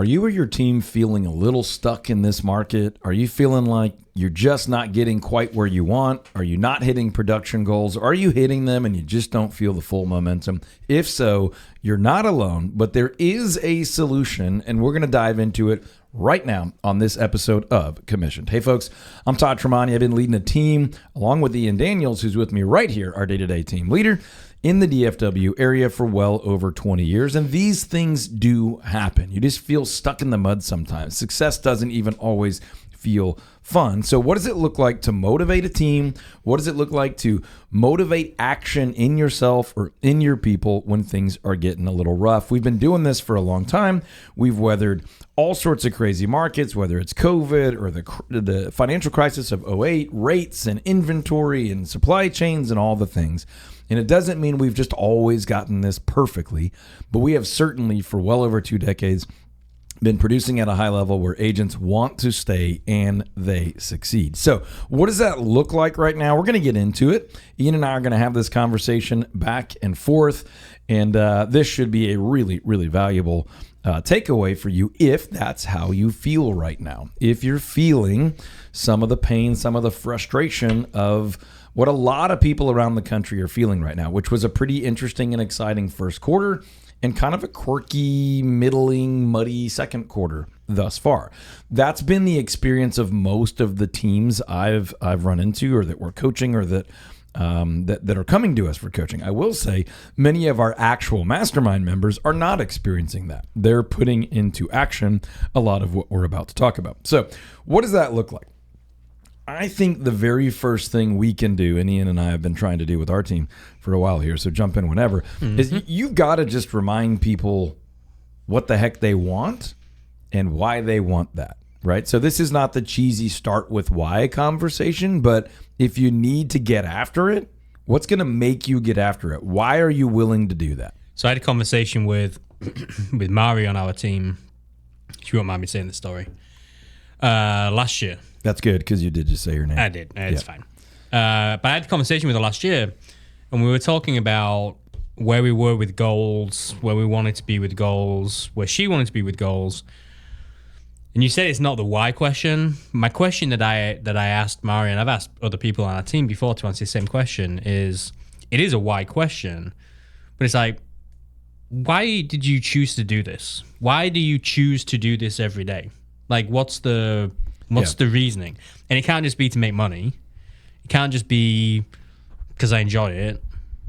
Are you or your team feeling a little stuck in this market? Are you feeling like you're just not getting quite where you want? Are you not hitting production goals? Are you hitting them and you just don't feel the full momentum? If so, you're not alone, but there is a solution, and we're going to dive into it right now on this episode of Commissioned. Hey, folks, I'm Todd Tremonti. I've been leading a team along with Ian Daniels, who's with me right here, our day-to-day team leader, in the DFW area for well over 20 years. And these things do happen. You just feel stuck in the mud sometimes. Success doesn't even always feel fun. So what does it look like to motivate a team? What does it look like to motivate action in yourself or in your people when things are getting a little rough? We've been doing this for a long time. We've weathered all sorts of crazy markets, whether it's COVID or the financial crisis of '08, rates and inventory and supply chains and all the things. And it doesn't mean we've just always gotten this perfectly, but we have certainly for well over 2 decades been producing at a high level where agents want to stay and they succeed. So what does that look like right now? We're going to get into it. Ian and I are going to have this conversation back and forth, and this should be a really, really valuable takeaway for you if that's how you feel right now. If you're feeling some of the pain, some of the frustration of what a lot of people around the country are feeling right now, which was a pretty interesting and exciting first quarter and kind of a quirky, middling, muddy second quarter thus far. That's been the experience of most of the teams I've run into, or that we're coaching, or that are coming to us for coaching. I will say many of our actual mastermind members are not experiencing that. They're putting into action a lot of what we're about to talk about. So what does that look like? I think the very first thing we can do, and Ian and I have been trying to do with our team for a while here, so jump in whenever, is you've got to just remind people what the heck they want and why they want that, right? So this is not the cheesy start with why conversation, but if you need to get after it, what's going to make you get after it? Why are you willing to do that? So I had a conversation with Mari on our team. She won't mind me saying the story. Last year. That's good, because you did just say your name. I did. It's fine. But I had a conversation with her last year, and we were talking about where we were with goals, where we wanted to be with goals, where she wanted to be with goals. And you said it's not the why question. My question that I asked Mari, and I've asked other people on our team before to answer the same question, is it is a why question, but it's like, why did you choose to do this? Why do you choose to do this every day? Like, what's the reasoning? And it can't just be to make money. It can't just be because I enjoy it,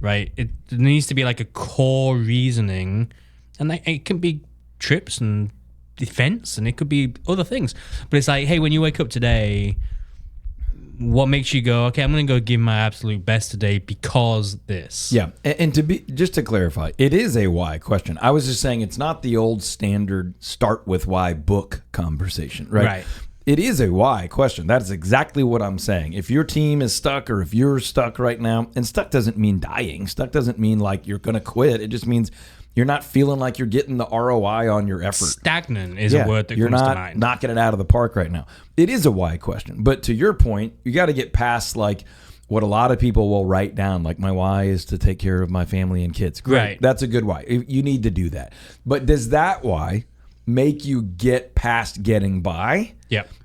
right? It needs to be like a core reasoning, and it can be trips and defense, and it could be other things. But it's like, hey, when you wake up today, what makes you go, okay, I'm going to go give my absolute best today because this. Yeah, and just to clarify, it is a why question. I was just saying it's not the old standard start with why book conversation, right? Right. It is a why question. That is exactly what I'm saying. If your team is stuck, or if you're stuck right now, and stuck doesn't mean dying. Stuck doesn't mean like you're going to quit. It just means you're not feeling like you're getting the ROI on your effort. Stagnant is a word that comes to mind. You're not knocking it out of the park right now. It is a why question. But to your point, you got to get past like what a lot of people will write down, like my why is to take care of my family and kids. Great. Right. That's a good why. You need to do that. But does that why make you get past getting by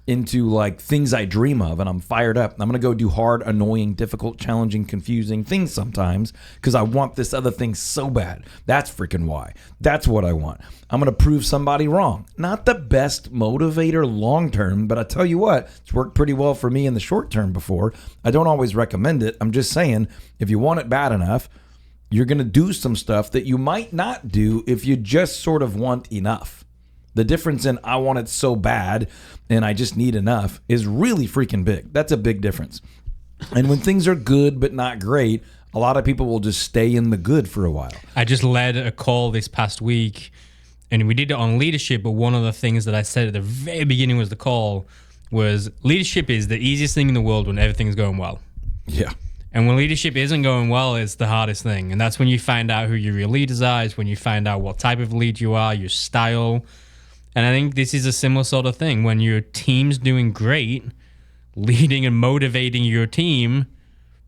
into like things I dream of, and I'm fired up? I'm going to go do hard, annoying, difficult, challenging, confusing things sometimes because I want this other thing so bad. That's freaking why. That's what I want. I'm going to prove somebody wrong. Not the best motivator long term, but I tell you what, it's worked pretty well for me in the short term before. I don't always recommend it. I'm just saying, if you want it bad enough, you're going to do some stuff that you might not do if you just sort of want enough. The difference in I want it so bad and I just need enough is really freaking big. That's a big difference. And when things are good but not great, a lot of people will just stay in the good for a while. I just led a call this past week, and we did it on leadership, but one of the things that I said at the very beginning was the call was leadership is the easiest thing in the world when everything's going well. Yeah. And when leadership isn't going well, it's the hardest thing. And that's when you find out who your real leaders are, it's when you find out what type of lead you are, your style. And I think this is a similar sort of thing. When your team's doing great, leading and motivating your team,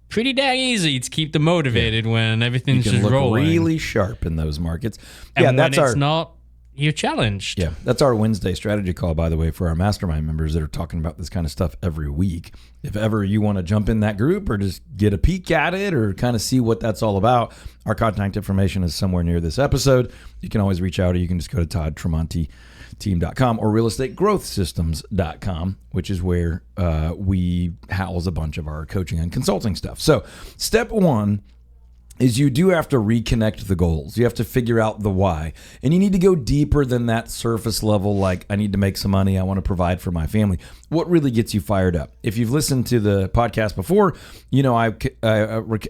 pretty dang easy to keep them motivated when everything's just rolling. You can look really sharp in those markets. And when it's not, you're challenged. Yeah, that's our Wednesday strategy call, by the way, for our mastermind members that are talking about this kind of stuff every week. If ever you want to jump in that group or just get a peek at it or kind of see what that's all about, our contact information is somewhere near this episode. You can always reach out, or you can just go to toddtremonti.team.com or realestategrowthsystems.com, which is where we house a bunch of our coaching and consulting stuff. So step one is you do have to reconnect the goals. You have to figure out the why. And you need to go deeper than that surface level, like, I need to make some money, I want to provide for my family. What really gets you fired up? If you've listened to the podcast before, you know I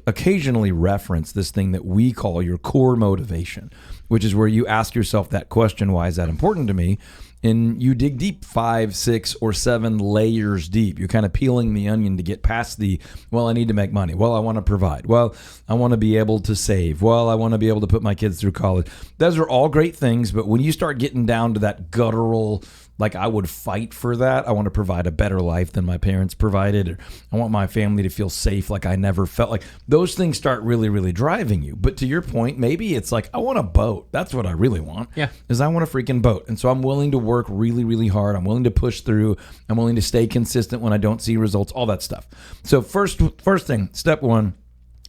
occasionally reference this thing that we call your core motivation, which is where you ask yourself that question, why is that important to me? And you dig deep 5, 6, or 7 layers deep. You're kind of peeling the onion to get past the, well, I need to make money. Well, I want to provide. Well, I want to be able to save. Well, I want to be able to put my kids through college. Those are all great things. But when you start getting down to that guttural, like, I would fight for that. I want to provide a better life than my parents provided. Or I want my family to feel safe like I never felt. Like, those things start really, really driving you. But to your point, maybe it's like, I want a boat. That's what I really want. Yeah. Is I want a freaking boat. And so I'm willing to work really, really hard. I'm willing to push through. I'm willing to stay consistent when I don't see results, all that stuff. So first thing, step one,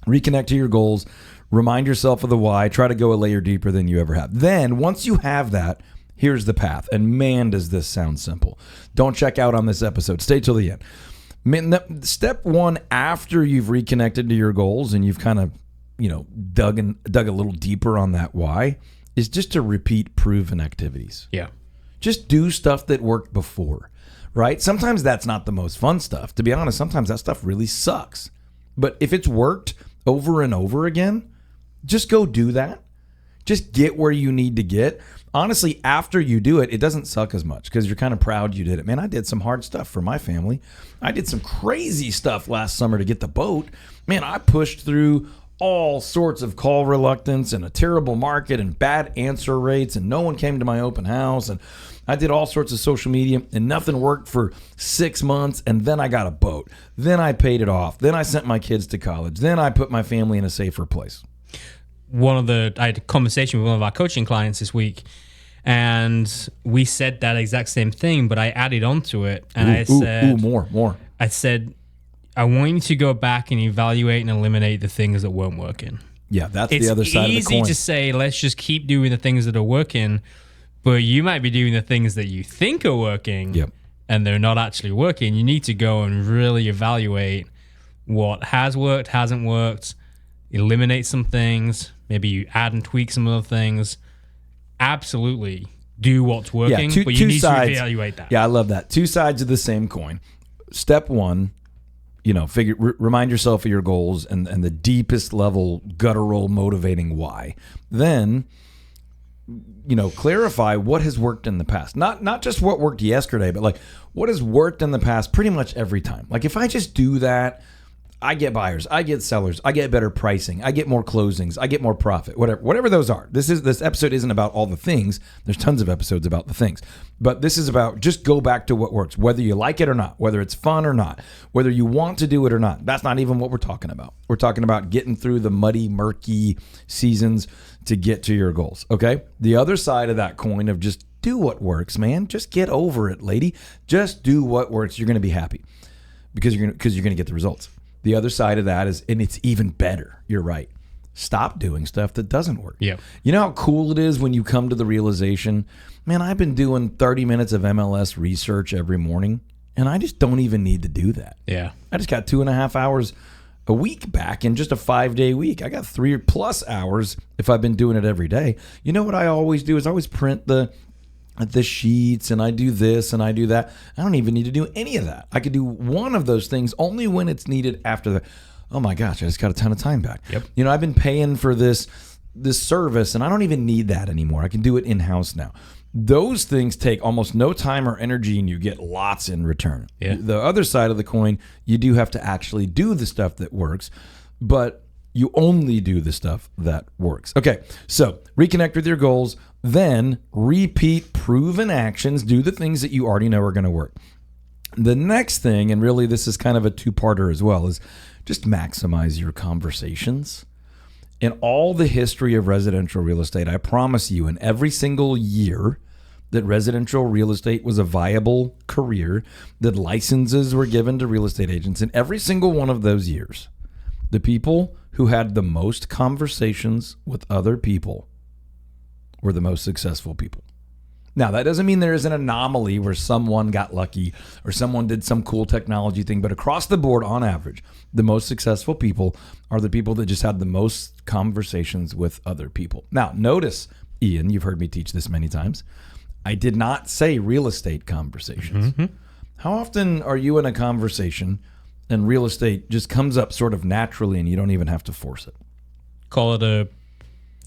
reconnect to your goals. Remind yourself of the why. Try to go a layer deeper than you ever have. Then once you have that, here's the path. And man, does this sound simple. Don't check out on this episode. Stay till the end. Step one, after you've reconnected to your goals and you've kind of, dug a little deeper on that why, is just to repeat proven activities. Yeah. Just do stuff that worked before, right? Sometimes that's not the most fun stuff. To be honest, sometimes that stuff really sucks. But if it's worked over and over again, just go do that. Just get where you need to get. Honestly, after you do it, it doesn't suck as much because you're kind of proud you did it. Man, I did some hard stuff for my family. I did some crazy stuff last summer to get the boat. Man, I pushed through all sorts of call reluctance and a terrible market and bad answer rates, and no one came to my open house. And I did all sorts of social media and nothing worked for 6 months. And then I got a boat. Then I paid it off. Then I sent my kids to college. Then I put my family in a safer place. I had a conversation with one of our coaching clients this week, and we said that exact same thing, but I added on to it. And I said, more. I said, I want you to go back and evaluate and eliminate the things that weren't working. Yeah, that's the other side of the coin. It's easy to say, let's just keep doing the things that are working, but you might be doing the things that you think are working, yep, and they're not actually working. You need to go and really evaluate what has worked, hasn't worked, eliminate some things, maybe you add and tweak some other things. Absolutely do what's working, but you need to evaluate that. Yeah, I love that. Two sides of the same coin. Step one, remind yourself of your goals and the deepest level guttural motivating why. Then, clarify what has worked in the past. Not just what worked yesterday, but like what has worked in the past pretty much every time. Like if I just do that, I get buyers, I get sellers, I get better pricing, I get more closings, I get more profit, whatever those are. This episode isn't about all the things. There's tons of episodes about the things. But this is about just go back to what works, whether you like it or not, whether it's fun or not, whether you want to do it or not. That's not even what we're talking about. We're talking about getting through the muddy, murky seasons to get to your goals, okay? The other side of that coin of just do what works, man. Just get over it, lady. Just do what works. You're going to be happy because you're going to get the results. The other side of that is, and it's even better, you're right, stop doing stuff that doesn't work. Yeah. You know how cool it is when you come to the realization, man, I've been doing 30 minutes of MLS research every morning, and I just don't even need to do that. Yeah. I just got 2.5 hours a week back in just a 5-day week. I got 3+ hours if I've been doing it every day. You know what I always do is I always print the sheets, and I do this and I do that. I don't even need to do any of that. I could do one of those things only when it's needed after oh my gosh, I just got a ton of time back. Yep. I've been paying for this service and I don't even need that anymore. I can do it in-house now. Those things take almost no time or energy and you get lots in return. Yeah. The other side of the coin, you do have to actually do the stuff that works, but you only do the stuff that works. Okay, so reconnect with your goals, then repeat proven actions. Do the things that you already know are going to work. The next thing, and really this is kind of a two-parter as well, is just maximize your conversations. In all the history of residential real estate, I promise you, in every single year that residential real estate was a viable career, that licenses were given to real estate agents, in every single one of those years, the people who had the most conversations with other people were the most successful people. Now, that doesn't mean there is an anomaly where someone got lucky or someone did some cool technology thing, but across the board, on average, the most successful people are the people that just had the most conversations with other people. Now, notice, Ian, you've heard me teach this many times, I did not say real estate conversations. Mm-hmm. How often are you in a conversation and real estate just comes up sort of naturally and you don't even have to force it? Call it a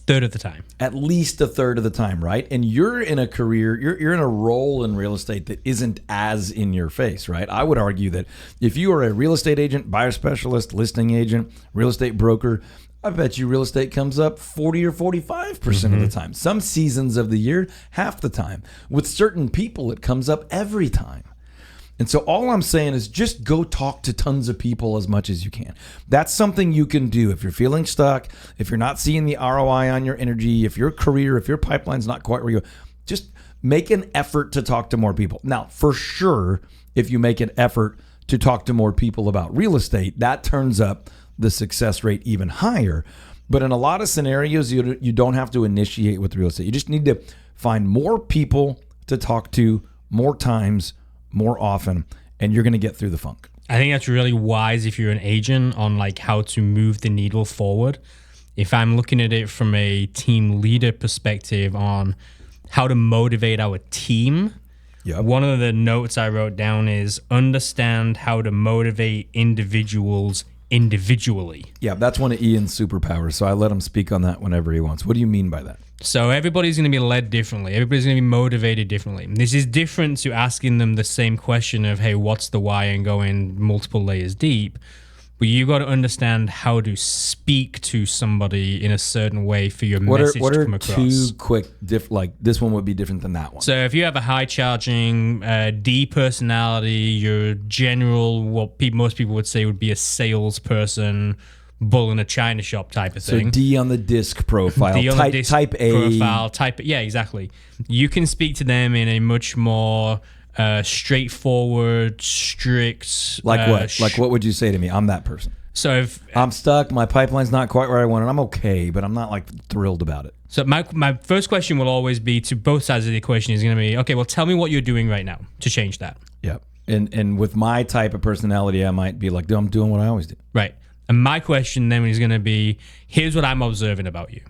third of the time. At least a third of the time, right? And you're in a career, you're in a role in real estate that isn't as in your face, right? I would argue that if you are a real estate agent, buyer specialist, listing agent, real estate broker, I bet you real estate comes up 40 or 45% of the time. Some seasons of the year, half the time. With certain people, it comes up every time. And so all I'm saying is just go talk to tons of people as much as you can. That's something you can do if you're feeling stuck, if you're not seeing the ROI on your energy, if your career, if your pipeline's not quite where you go, just make an effort to talk to more people. Now, for sure, if you make an effort to talk to more people about real estate, that turns up the success rate even higher. But in a lot of scenarios, you don't have to initiate with real estate. You just need to find more people to talk to more times, more often, and you're going to get through the funk. I think that's really wise if you're an agent on like how to move the needle forward. If I'm looking at it from a team leader perspective on how to motivate our team, one of the notes I wrote down is understand how to motivate individuals individually. Yeah, that's one of Ian's superpowers, so I let him speak on that whenever he wants. What do you mean by that? So everybody's going to be led differently. Everybody's going to be motivated differently. This is different to asking them the same question of, hey, what's the why, and going multiple layers deep. But you got to understand how to speak to somebody in a certain way for your message to come across. What are two quick, like this one would be different than that one? So if you have a high charging D personality, your general, what most people would say would be a salesperson, bull in a china shop type of thing. So D on the disc profile, D on the disc type A. Profile, yeah, exactly. You can speak to them in a much more straightforward, strict. Like what? Like what would you say to me? I'm that person. So if I'm stuck, my pipeline's not quite where I want it. I'm okay, but I'm not like thrilled about it. So my first question will always be to both sides of the equation is going to be, okay, well, tell me what you're doing right now to change that. Yeah. And with my type of personality, I might be like, I'm doing what I always do. Right. And my question then is going to be, here's what I'm observing about you.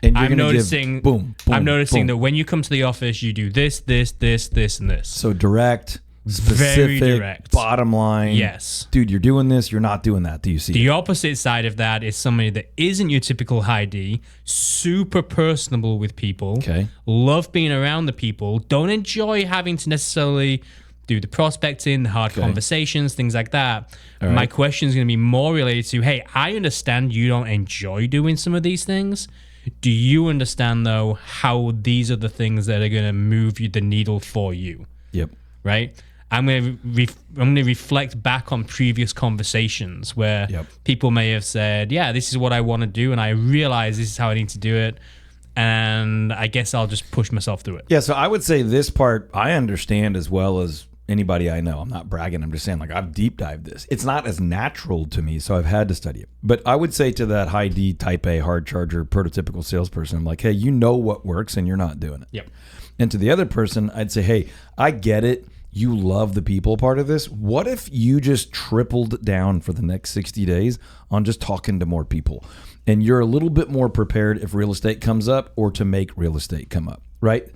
And I'm noticing, I'm noticing boom. that when you come to the office, you do this, and this. So direct, specific, very direct. Bottom line. Yes. Dude, you're doing this, you're not doing that. Do you see The it? opposite side of that is somebody that isn't your typical high D, super personable with people, love being around the people, don't enjoy having to necessarily do the prospecting, the hard conversations, things like that. Right. My question is going to be more related to, hey, I understand you don't enjoy doing some of these things. Do you understand, though, how these are the things that are going to move you the needle for you? Yep. Right? I'm going to reflect back on previous conversations where people may have said, yeah, this is what I want to do, and I realize this is how I need to do it. And I guess I'll just push myself through it. Yeah, so I would say this part I understand as well as anybody I know. I'm not bragging. I'm just saying, like, I've deep dived this. It's not as natural to me, so I've had to study it. But I would say to that high D, type A, hard charger, prototypical salesperson, I'm like, hey, you know what works and you're not doing it. Yep. And to the other person, I'd say, hey, I get it. You love the people part of this. What if you just tripled down for the next 60 days on just talking to more people? And you're a little bit more prepared if real estate comes up or to make real estate come up, right?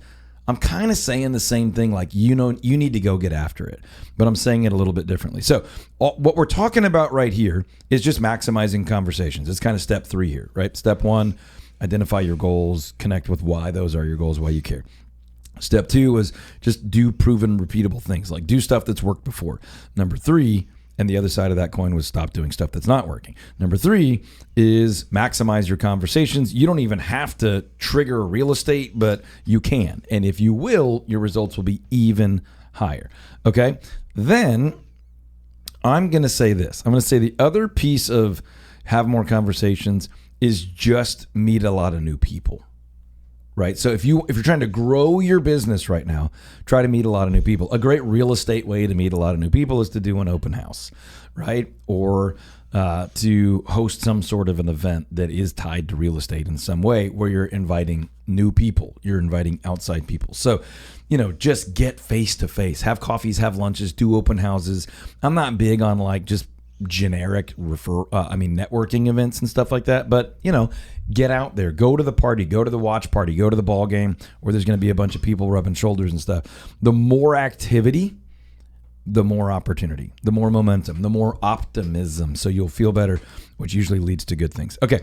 I'm kind of saying the same thing, like, you need to go get after it, but I'm saying it a little bit differently. So what we're talking about right here is just maximizing conversations. It's kind of step 3 here, right? Step 1, identify your goals, connect with why those are your goals, why you care. Step 2 is just do proven, repeatable things, like do stuff that's worked before. Number 3, and the other side of that coin was stop doing stuff that's not working. Number 3 is maximize your conversations. You don't even have to trigger real estate, but you can. And if you will, your results will be even higher. Okay? Then I'm going to say this. I'm going to say the other piece of have more conversations is just meet a lot of new people. Right. So if you're trying to grow your business right now, try to meet a lot of new people. A great real estate way to meet a lot of new people is to do an open house, right? Or to host some sort of an event that is tied to real estate in some way, where you're inviting new people, you're inviting outside people. So, just get face to face, have coffees, have lunches, do open houses. I'm not big on like just generic networking events and stuff like that, but get out there, go to the party, go to the watch party, go to the ball game where there's going to be a bunch of people rubbing shoulders and stuff. The more activity, the more opportunity, the more momentum, the more optimism. So you'll feel better, which usually leads to good things. Okay.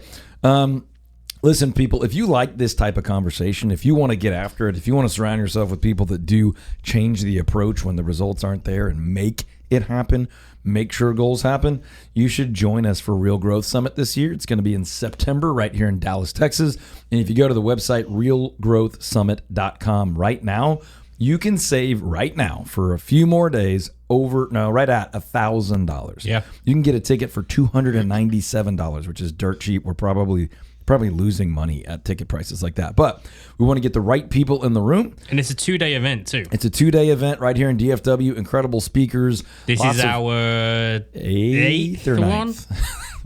Listen, people, if you like this type of conversation, if you want to get after it, if you want to surround yourself with people that do change the approach when the results aren't there and make it happen, make sure goals happen, you should join us for Real Growth Summit this year. It's going to be in September right here in Dallas, Texas. And if you go to the website, realgrowthsummit.com right now, you can save right now for a few more days right at $1,000. Yeah. You can get a ticket for $297, which is dirt cheap. We're probably losing money at ticket prices like that. But we want to get the right people in the room. And it's a 2-day event too. It's a 2-day event right here in DFW. Incredible speakers. This is our 8th or 9th.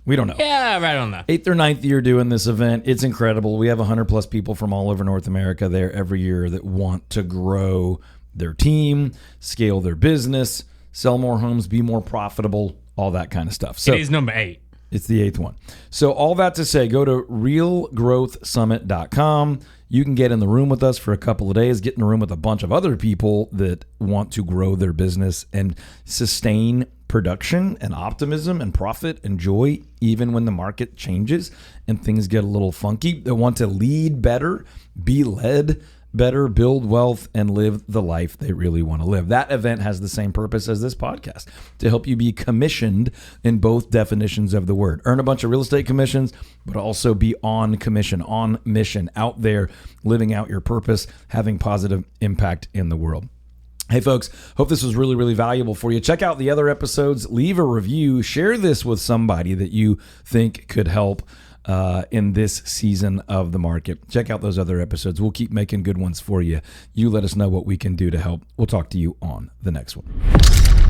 We don't know. Yeah, right on that. 8th or 9th year doing this event. It's incredible. We have 100 plus people from all over North America there every year that want to grow their team, scale their business, sell more homes, be more profitable, all that kind of stuff. So it is number 8. It's the 8th one. So all that to say, go to realgrowthsummit.com. You can get in the room with us for a couple of days, get in the room with a bunch of other people that want to grow their business and sustain production and optimism and profit and joy, even when the market changes and things get a little funky. They want to lead better, be led better, build wealth, and live the life they really want to live. That event has the same purpose as this podcast, to help you be commissioned in both definitions of the word. Earn a bunch of real estate commissions, but also be on commission, on mission, out there, living out your purpose, having positive impact in the world. Hey, folks, hope this was really, really valuable for you. Check out the other episodes, leave a review, share this with somebody that you think could help in this season of the market. Check out those other episodes. We'll keep making good ones for you. You let us know what we can do to help. We'll talk to you on the next one.